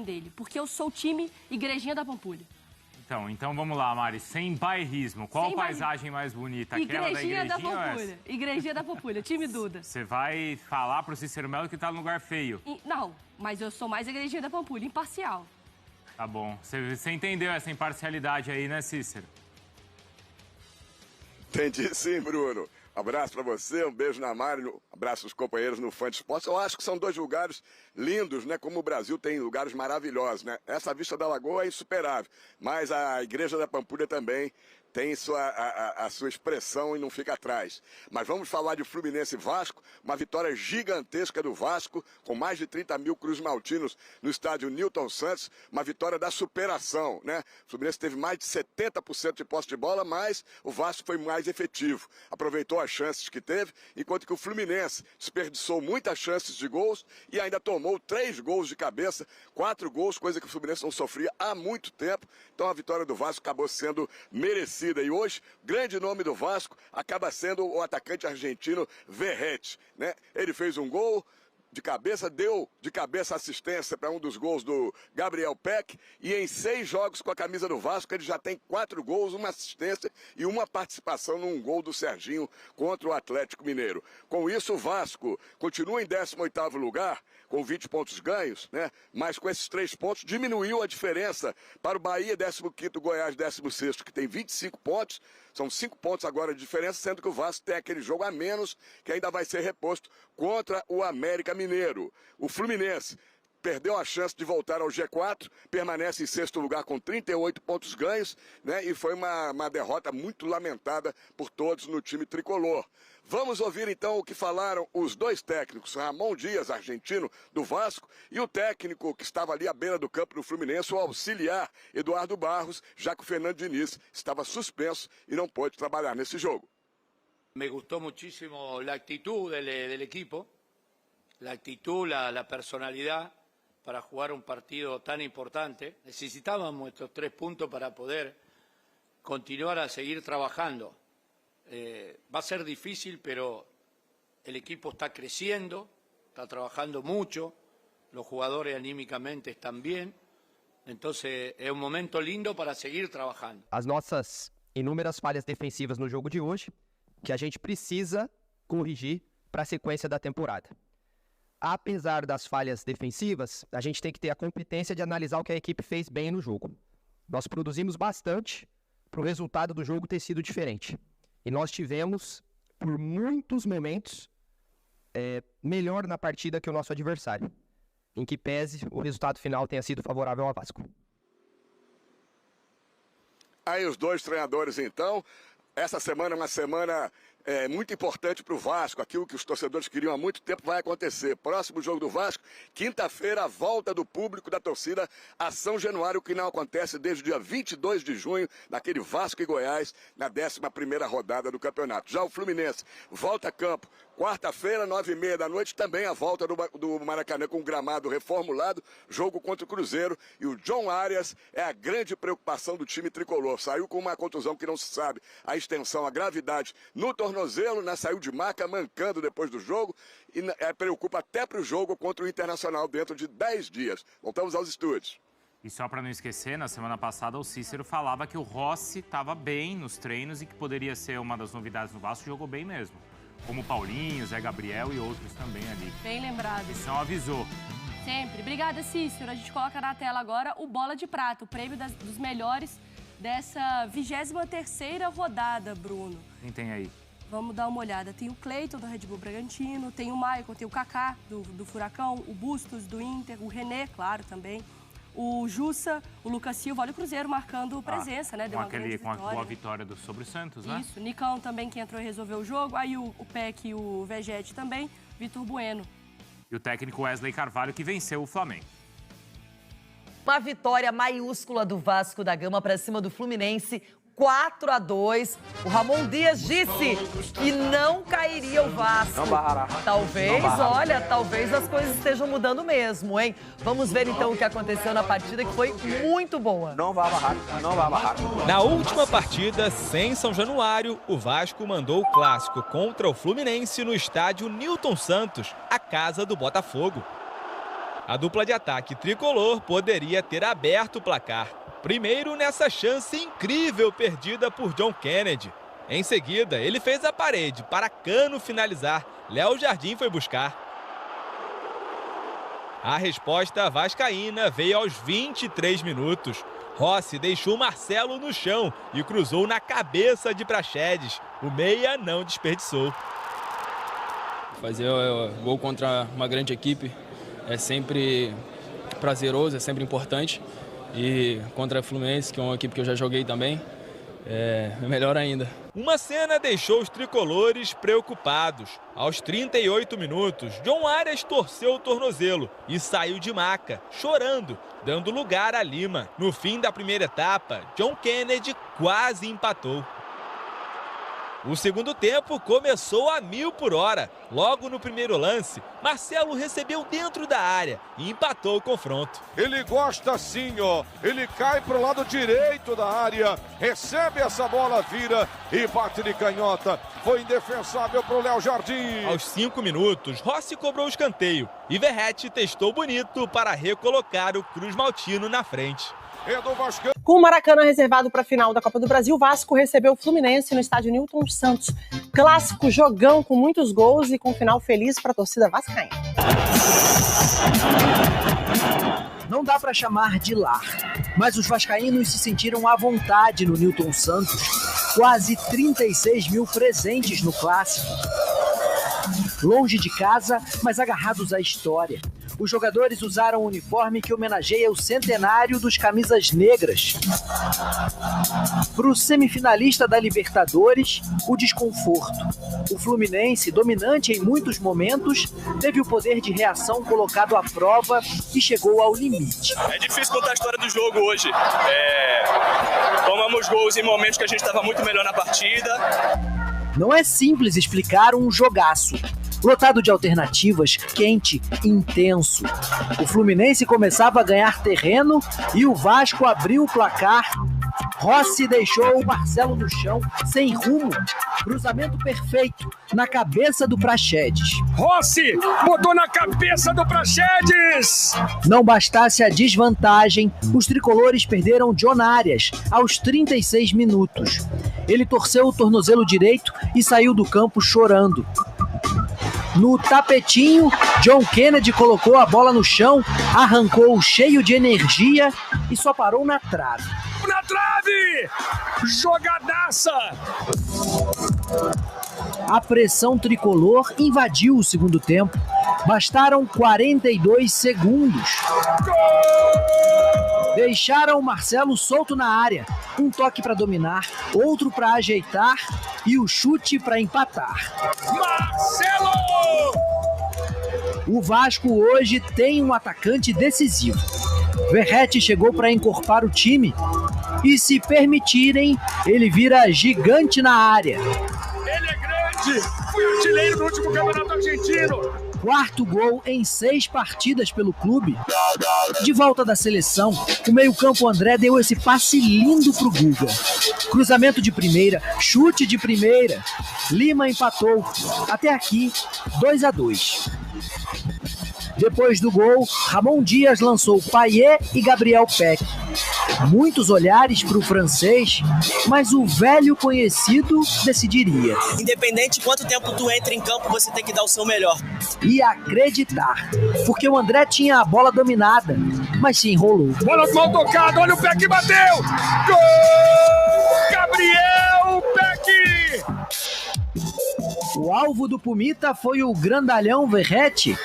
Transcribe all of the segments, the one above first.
dele, porque eu sou o time Igrejinha da Pampulha. Então vamos lá, Mari, sem bairrismo. Qual Sem paisagem mais bonita? Aquela Igrejinha da da Pampulha. Igrejinha da Pampulha, time Duda. Você vai falar pro Cícero Melo que tá no lugar feio. Não, mas eu sou mais Igrejinha da Pampulha, imparcial. Tá bom. Você entendeu essa imparcialidade aí, né, Cícero? Entendi sim, Bruno. Abraço pra você, um beijo na Mari, abraço aos companheiros no Fã de Esportes. Eu acho que são dois lugares lindos, né? Como o Brasil tem lugares maravilhosos, né? Essa vista da Lagoa é insuperável, mas a Igreja da Pampulha também tem a sua expressão e não fica atrás. Mas vamos falar de Fluminense e Vasco, uma vitória gigantesca do Vasco, com mais de 30 mil cruz-maltinos no estádio Newton Santos, uma vitória da superação, né? O Fluminense teve mais de 70% de posse de bola, mas o Vasco foi mais efetivo. Aproveitou as chances que teve, enquanto que o Fluminense desperdiçou muitas chances de gols e ainda tomou 3 gols de cabeça, 4 gols, coisa que o Fluminense não sofria há muito tempo. Então a vitória do Vasco acabou sendo merecida. E hoje, grande nome do Vasco acaba sendo o atacante argentino Verratti, né? Ele fez um gol de cabeça, deu de cabeça assistência para um dos gols do Gabriel Peck, e em 6 jogos com a camisa do Vasco ele já tem 4 gols, uma assistência e uma participação num gol do Serginho contra o Atlético Mineiro. Com isso o Vasco continua em 18º lugar, com 20 pontos ganhos, né? Mas com esses 3 pontos diminuiu a diferença para o Bahia, 15º, Goiás, 16º, que tem 25 pontos. São 5 pontos agora de diferença, sendo que o Vasco tem aquele jogo a menos, que ainda vai ser reposto contra o América Mineiro. O Fluminense perdeu a chance de voltar ao G4, permanece em 6º lugar com 38 pontos ganhos, né? E foi uma derrota muito lamentada por todos no time tricolor. Vamos ouvir então o que falaram os dois técnicos, Ramon Dias, argentino, do Vasco, e o técnico que estava ali à beira do campo do Fluminense, o auxiliar Eduardo Barros, já que o Fernando Diniz estava suspenso e não pôde trabalhar nesse jogo. Me gustó muchísimo la actitud del equipo, la actitud, la personalidad para jugar un partido tan importante. Necesitábamos estos 3 puntos para poder continuar a seguir trabajando. Va a ser difícil, pero el equipo está creciendo, está trabajando mucho, los jugadores anímicamente están bien, entonces es un momento lindo para seguir trabajando. As nossas inúmeras falhas defensivas no jogo de hoje, que a gente precisa corrigir para a sequência da temporada. Apesar das falhas defensivas, a gente tem que ter a competência de analisar o que a equipe fez bem no jogo. Nós produzimos bastante para o resultado do jogo ter sido diferente. E nós tivemos, por muitos momentos, melhor na partida que o nosso adversário, em que pese o resultado final tenha sido favorável ao Vasco. Aí os dois treinadores, então. Essa semana é uma semana muito importante para o Vasco. Aquilo que os torcedores queriam há muito tempo vai acontecer. Próximo jogo do Vasco, quinta-feira, a volta do público da torcida a São Januário, que não acontece desde o dia 22 de junho, naquele Vasco e Goiás, na 11ª rodada do campeonato. Já o Fluminense volta a campo quarta-feira, 9h30 da noite, também a volta do Maracanã com o gramado reformulado, jogo contra o Cruzeiro. E o John Arias é a grande preocupação do time tricolor. Saiu com uma contusão que não se sabe a extensão, a gravidade no tornozelo, né? Saiu de maca, mancando depois do jogo, e preocupa até para o jogo contra o Internacional dentro de 10 dias. Voltamos aos estúdios. E só para não esquecer, na semana passada o Cícero falava que o Rossi estava bem nos treinos e que poderia ser uma das novidades no Vasco, jogou bem mesmo. Como o Paulinho, Zé Gabriel e outros também ali. Bem lembrado. A missão avisou. Sempre. Obrigada, Cícero. A gente coloca na tela agora o Bola de Prata, o prêmio dos melhores dessa 23ª rodada, Bruno. Quem tem aí? Vamos dar uma olhada. Tem o Cleiton, do Red Bull Bragantino, tem o Maicon, tem o Kaká, do Furacão, o Bustos, do Inter, o René, claro, também. O Jussa, o Lucas Silva, olha o Cruzeiro marcando presença, né? Deu uma grande vitória. Com a boa vitória sobre o Santos, né? Isso, Nicão também, que entrou e resolveu o jogo. Aí o Peck e o Vegete também, Vitor Bueno. E o técnico Wesley Carvalho, que venceu o Flamengo. Uma vitória maiúscula do Vasco da Gama para cima do Fluminense, 4-2. O Ramon Dias disse que não cairia o Vasco. Não barrará. Talvez, olha, talvez as coisas estejam mudando mesmo, hein? Vamos ver então o que aconteceu na partida, que foi muito boa. Não vai barrar, não vai barrar. Na última partida, sem São Januário, o Vasco mandou o clássico contra o Fluminense no estádio Newton Santos, a casa do Botafogo. A dupla de ataque tricolor poderia ter aberto o placar. Primeiro nessa chance incrível perdida por John Kennedy. Em seguida, ele fez a parede para Cano finalizar. Léo Jardim foi buscar. A resposta vascaína veio aos 23 minutos. Rossi deixou Marcelo no chão e cruzou na cabeça de Praxedes. O meia não desperdiçou. Fazer gol contra uma grande equipe é sempre prazeroso, é sempre importante. E contra a Fluminense, que é uma equipe que eu já joguei também, é melhor ainda. Uma cena deixou os tricolores preocupados. Aos 38 minutos, John Arias torceu o tornozelo e saiu de maca, chorando, dando lugar a Lima. No fim da primeira etapa, John Kennedy quase empatou. O segundo tempo começou a 1000 por hora. Logo no primeiro lance, Marcelo recebeu dentro da área e empatou o confronto. Ele gosta sim, ó. Ele cai para o lado direito da área, recebe essa bola, vira e bate de canhota. Foi indefensável para o Léo Jardim. Aos 5 minutos, Rossi cobrou o escanteio e Verratti testou bonito para recolocar o Cruz Maltino na frente. Com o Maracanã reservado para a final da Copa do Brasil, o Vasco recebeu o Fluminense no estádio Newton Santos. Clássico jogão com muitos gols e com final feliz para a torcida vascaína. Não dá para chamar de lar, mas os vascaínos se sentiram à vontade no Newton Santos. Quase 36 mil presentes no clássico. Longe de casa, mas agarrados à história. Os jogadores usaram um uniforme que homenageia o centenário dos camisas negras. Para o semifinalista da Libertadores, o desconforto. O Fluminense, dominante em muitos momentos, teve o poder de reação colocado à prova e chegou ao limite. É difícil contar a história do jogo hoje. Tomamos gols em momentos que a gente estava muito melhor na partida. Não é simples explicar um jogaço. Lotado de alternativas, quente, intenso. O Fluminense começava a ganhar terreno e o Vasco abriu o placar. Rossi deixou o Marcelo no chão, sem rumo. Cruzamento perfeito, na cabeça do Praxedes. Rossi botou na cabeça do Praxedes! Não bastasse a desvantagem, os tricolores perderam John Arias aos 36 minutos. Ele torceu o tornozelo direito e saiu do campo chorando. No tapetinho, John Kennedy colocou a bola no chão, arrancou cheio de energia e só parou na trave. Na trave! Jogadaça! A pressão tricolor invadiu o segundo tempo. Bastaram 42 segundos. Deixaram o Marcelo solto na área. Um toque para dominar, outro para ajeitar e o chute para empatar. Marcelo! O Vasco hoje tem um atacante decisivo. Verratti chegou para encorpar o time e, se permitirem, ele vira gigante na área. Ele é grande! Foi artilheiro no último campeonato argentino! Quarto gol em 6 partidas pelo clube. De volta da seleção, o meio-campo André deu esse passe lindo pro Guga. Cruzamento de primeira, chute de primeira. Lima empatou. Até aqui, 2-2. Depois do gol, Ramon Dias lançou Payet e Gabriel Peck. Muitos olhares para o francês, mas o velho conhecido decidiria. Independente de quanto tempo tu entra em campo, você tem que dar o seu melhor. E acreditar, porque o André tinha a bola dominada, mas se enrolou. Bola mal tocada, olha o Peck, bateu! Gol! Gabriel Peck! O alvo do Pumita foi o grandalhão Verratti.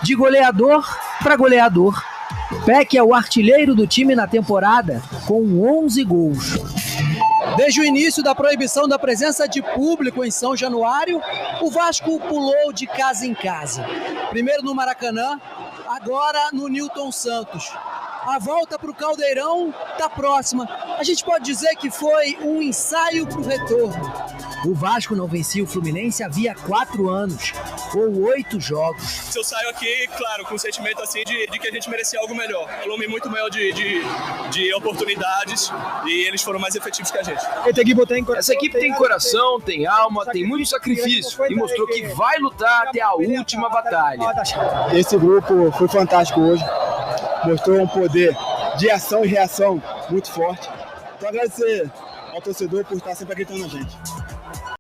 De goleador para goleador. Peck é o artilheiro do time na temporada, com 11 gols. Desde o início da proibição da presença de público em São Januário, o Vasco pulou de casa em casa. Primeiro no Maracanã, agora no Newton Santos. A volta para o Caldeirão está próxima. A gente pode dizer que foi um ensaio para o retorno. O Vasco não vencia o Fluminense havia 4 anos. levou 8 jogos. Eu saio aqui, claro, com o sentimento assim de que a gente merecia algo melhor. Um volume muito maior de oportunidades e eles foram mais efetivos que a gente. Essa equipe tem coração, tem alma, tem muito sacrifício e mostrou que vai lutar até a última batalha. Esse grupo foi fantástico hoje, mostrou um poder de ação e reação muito forte. Então agradecer ao torcedor por estar sempre acreditando na gente.